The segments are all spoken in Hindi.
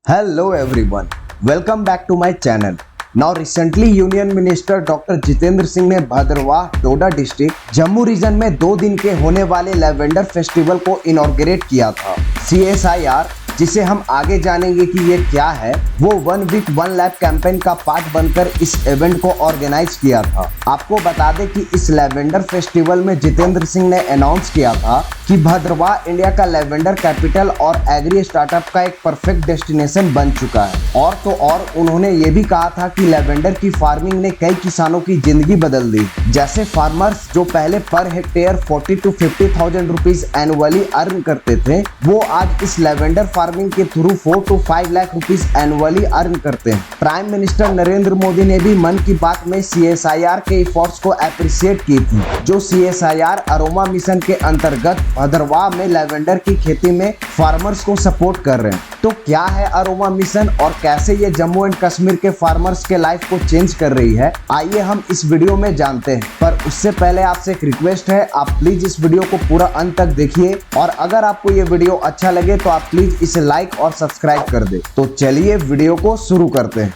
Hello everyone, welcome back to my channel. Now recently Union Minister Dr. Jitendra Singh ने भद्रवाह डोडा डिस्ट्रिक्ट जम्मू रीजन में 2 दिन के होने वाले लैवेंडर फेस्टिवल को इनॉग्रेट किया था। CSIR, जिसे हम आगे जानेंगे कि ये क्या है, वो 1 वीक 1 लैब कैंपेन का पार्ट बनकर इस इवेंट को ऑर्गेनाइज किया था। आपको बता दें कि इस लैवेंडर फेस्टिवल में जितेंद्र सिंह ने अनाउंस किया था कि भद्रवाह इंडिया का लैवेंडर कैपिटल और एग्री स्टार्टअप का एक परफेक्ट डेस्टिनेशन बन चुका है। और तो और उन्होंने ये भी कहा था कि लैवेंडर की फार्मिंग ने कई किसानों की जिंदगी बदल दी। जैसे फार्मर्स जो पहले per hectare 40 to 50,000 rupees annually earn करते थे, वो आज इस लैवेंडर फार्मिंग के through 4 to 5 lakh rupees annually earn करते हैं। प्राइम मिनिस्टर नरेंद्र मोदी ने भी मन की बात में CSIR के एफर्ट्स को अप्रिशिएट की थी, जो CSIR अरोमा मिशन के अंतर्गत भद्रवाह में लैवेंडर की खेती में फार्मर्स को सपोर्ट कर रहे हैं। तो क्या है अरोमा मिशन और कैसे ये जम्मू एंड कश्मीर के फार्मर्स के लाइफ को चेंज कर रही है, आइए हम इस वीडियो में जानते हैं। पर उससे पहले आपसे एक रिक्वेस्ट है, आप प्लीज इस वीडियो को पूरा अंत तक देखिए और अगर आपको ये वीडियो अच्छा लगे तो आप प्लीज इसे लाइक और सब्सक्राइब कर दे। तो चलिए वीडियो को शुरू करते हैं।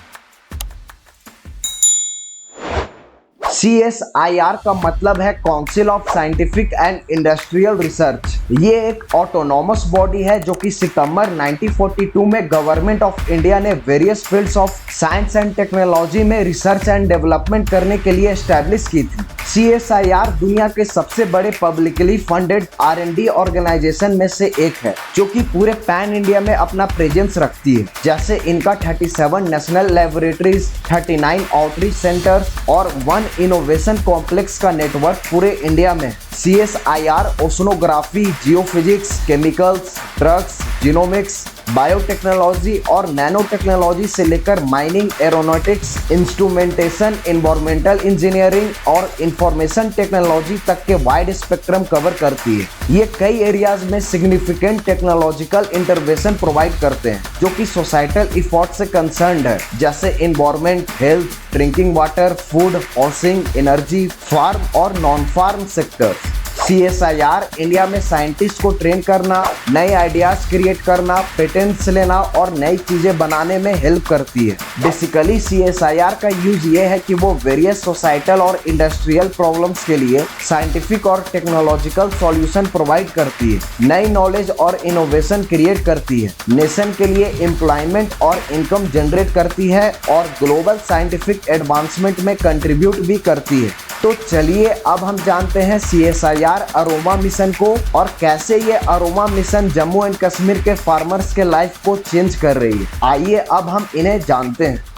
CSIR का मतलब है council of scientific and industrial research. ये एक ऑटोनॉमस बॉडी है जो कि सितंबर 1942 में गवर्नमेंट ऑफ इंडिया ने various fields of science and technology में रिसर्च एंड डेवलपमेंट करने के लिए एस्टैब्लिश की थी। CSIR दुनिया के सबसे बड़े पब्लिकली फंडेड R&D ऑर्गेनाइजेशन में से एक है, जो कि पूरे पैन इंडिया में अपना प्रेजेंस रखती है। जैसे इनका 37 नेशनल लेबोरेटरीज, 39 आउटरीच सेंटर्स और 1 इनोवेशन कॉम्प्लेक्स का नेटवर्क पूरे इंडिया में। CSIR oceanography, geophysics, chemicals, drugs, genomics, biotechnology और नैनो टेक्नोलॉजी से लेकर mining, aeronautics, instrumentation, environmental engineering और इंफॉर्मेशन टेक्नोलॉजी तक के वाइड स्पेक्ट्रम कवर करती है। ये कई एरियाज में सिग्निफिकेंट टेक्नोलॉजिकल इंटरवेंशन प्रोवाइड करते हैं, जो कि सोसाइटल इफोर्ट से कंसर्न्ड है, जैसे environment, health, drinking water, food, housing, energy, farm और non farm sectors. CSIR India में साइंटिस्ट को ट्रेन करना, नए आइडियाज क्रिएट करना, पेटेंट्स लेना और नई चीजें बनाने में हेल्प करती है। बेसिकली CSIR का यूज ये है कि वो वेरियस सोसाइटल और इंडस्ट्रियल प्रॉब्लम्स के लिए साइंटिफिक और टेक्नोलॉजिकल सॉल्यूशन प्रोवाइड करती है, नई नॉलेज और इनोवेशन क्रिएट करती है, नेशन के लिए एम्प्लॉयमेंट और इनकम जनरेट करती है और ग्लोबल साइंटिफिक एडवांसमेंट में कंट्रीब्यूट भी करती है। तो चलिए अब हम जानते हैं CSIR अरोमा मिशन को और कैसे ये aroma mission Jammu and Kashmir के फार्मर्स के लाइफ को चेंज कर रही है। आइए अब हम इन्हें जानते हैं।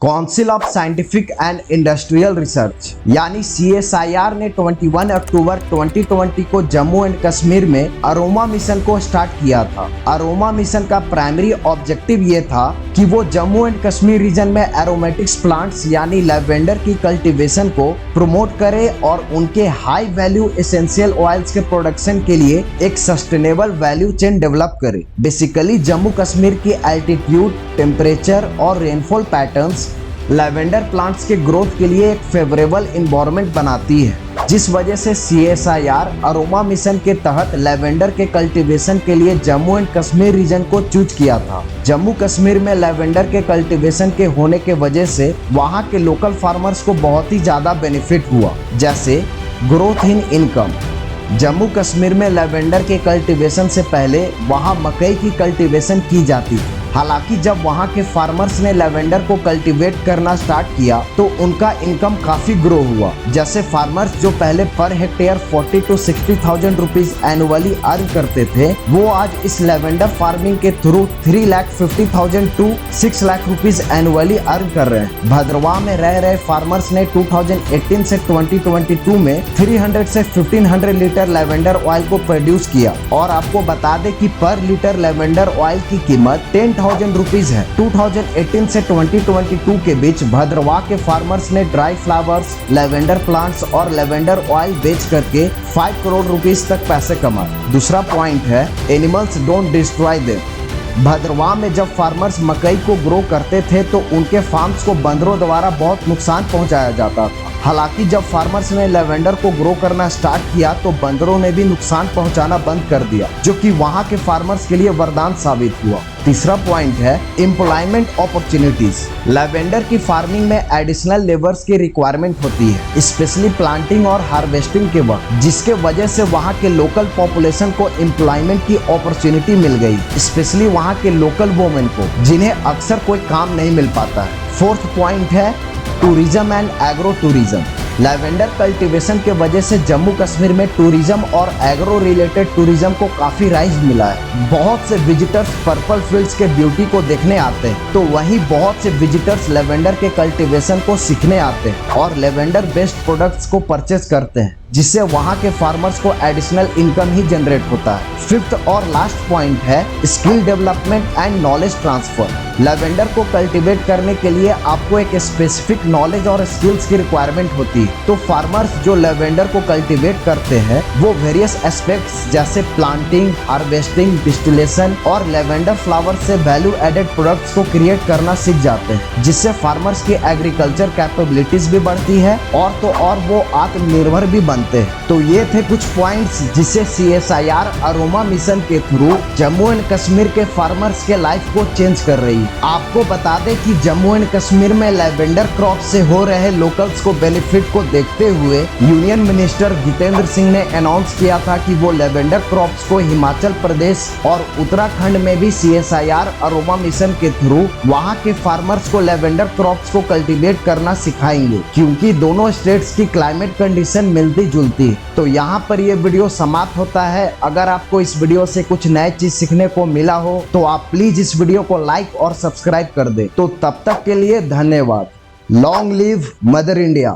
Council of scientific and industrial research यानी CSIR ने 21 अक्टूबर 2020 को जम्मू एंड कश्मीर में अरोमा मिशन को स्टार्ट किया था। अरोमा मिशन का प्राइमरी ऑब्जेक्टिव ये था कि वो जम्मू एंड कश्मीर रीजन में एरोमेटिक्स प्लांट्स यानी लैवेंडर की कल्टीवेशन को प्रमोट करे और उनके हाई वैल्यू एसेंशियल ऑयल्स के प्रोडक्शन के लिए एक सस्टेनेबल वैल्यू चेन डेवलप करे। बेसिकली जम्मू कश्मीर की एल्टीट्यूड, टेम्परेचर और रेनफॉल पैटर्न्स लैवेंडर प्लांट्स के ग्रोथ के लिए एक फेवरेबल इन्वायरमेंट बनाती है, जिस वजह से CSIR अरोमा मिशन के तहत लैवेंडर के कल्टीवेशन के लिए जम्मू एंड कश्मीर रीजन को चूज किया था। जम्मू कश्मीर में लैवेंडर के कल्टीवेशन के होने के वजह से वहां के लोकल फार्मर्स को बहुत ही ज़्यादा बेनिफिट हुआ, जैसे growth in income. Jammu Kashmir में लैवेंडर के कल्टीवेशन से पहले वहां मकई की कल्टीवेशन की जाती थी। हालांकि जब वहां के फार्मर्स ने लैवेंडर को कल्टीवेट करना स्टार्ट किया तो उनका इनकम काफी ग्रो हुआ। जैसे फार्मर्स जो पहले per hectare 40 to 60,000 rupees annually earn करते थे, वो आज इस लैवेंडर फार्मिंग के through 3,50,000 to 6 lakh rupees annually earn कर रहे हैं। भद्रवाह में रह रहे फार्मर्स ने 2018 से 2022 में 300 से 1500 लीटर लैवेंडर ऑयल को प्रोड्यूस किया। और आपको बता दें कि पर लीटर लैवेंडर ऑयल की कीमत 10,000 रुपीज है। 2018 से 2022 के बीच भद्रवाह के फार्मर्स ने ड्राई फ्लावर्स, लैवेंडर प्लांट्स और लैवेंडर ऑयल बेच करके 5 करोड़ रुपीज तक पैसे कमाए। दूसरा पॉइंट है, animals don't destroy them. Bhaderwah में जब फार्मर्स मकई को ग्रो करते थे तो उनके फार्म्स को बंदरों द्वारा बहुत नुकसान पहुंचाया जाता था। हालांकि जब फार्मर्स ने लेवेंडर को ग्रो करना स्टार्ट किया तो बंदरों ने भी नुकसान पहुंचाना बंद कर दिया, जो कि वहां के फार्मर्स के लिए वरदान साबित हुआ। तीसरा पॉइंट है एम्प्लॉयमेंट अपॉर्चुनिटीज। लेवेंडर की फार्मिंग में एडिशनल लेबर्स की रिक्वायरमेंट होती है, स्पेशली प्लांटिंग और हार्वेस्टिंग के वक्त, जिसके वजह से वहां के लोकल पॉपुलेशन को एम्प्लॉयमेंट की अपॉर्चुनिटी मिल गई, स्पेशली वहां के लोकल वुमेन को, जिन्हें अक्सर कोई काम नहीं मिल पाता है। फोर्थ पॉइंट है tourism and agro tourism. Lavender cultivation के वजह से जम्मू कश्मीर में टूरिज्म और एग्रो रिलेटेड टूरिज्म को काफी राइज मिला है। बहुत से विजिटर्स पर्पल फील्ड्स के ब्यूटी को देखने आते हैं, तो वहीं बहुत से विजिटर्स लेवेंडर के कल्टीवेशन को सीखने आते हैं और लेवेंडर बेस्ड प्रोडक्ट्स को परचेज करते हैं, जिससे वहां के फार्मर्स को एडिशनल इनकम ही जनरेट होता है। फिफ्थ और लास्ट पॉइंट है skill development and knowledge transfer. Lavender को कल्टीवेट करने के लिए आपको एक स्पेसिफिक नॉलेज और स्किल्स की रिक्वायरमेंट होती है, तो फार्मर्स जो लेवेंडर को कल्टीवेट करते हैं वो वेरियस एस्पेक्ट्स जैसे प्लांटिंग, हार्वेस्टिंग, डिस्टिलेशन और लेवेंडर फ्लावर से वैल्यू एडेड प्रोडक्ट्स को क्रिएट करना सीख जाते हैं, जिससे फार्मर्स की एग्रीकल्चर कैपेबिलिटीज भी बढ़ती है और तो और वो आत्मनिर्भर भी बनते हैं। तो ये थे कुछ पॉइंट्स जिससे CSIR अरोमा मिशन के थ्रू जम्मू एंड कश्मीर के फार्मर्स के लाइफ को चेंज कर रही है। आपको बता दें कि जम्मू एंड कश्मीर में लेवेंडर क्रॉप से हो रहे लोकल्स को बेनिफिट को देखते हुए यूनियन मिनिस्टर जितेंद्र सिंह ने अनाउंस किया था कि वो लेवेंडर क्रॉप्स को हिमाचल प्रदेश और उत्तराखंड में भी CSIR अरोमा मिशन के थ्रू वहां के फार्मर्स को लेवेंडर क्रॉप्स को कल्टीवेट करना सिखाएंगे, क्योंकि दोनों स्टेट्स की क्लाइमेट कंडीशन मिलती जुलती है। तो यहाँ पर ये वीडियो समाप्त होता है। अगर आपको इस वीडियो से कुछ नए चीज सीखने को मिला हो तो आप प्लीज इस वीडियो को लाइक और सब्सक्राइब कर दें। तो तब तक के लिए धन्यवाद। Long live mother India.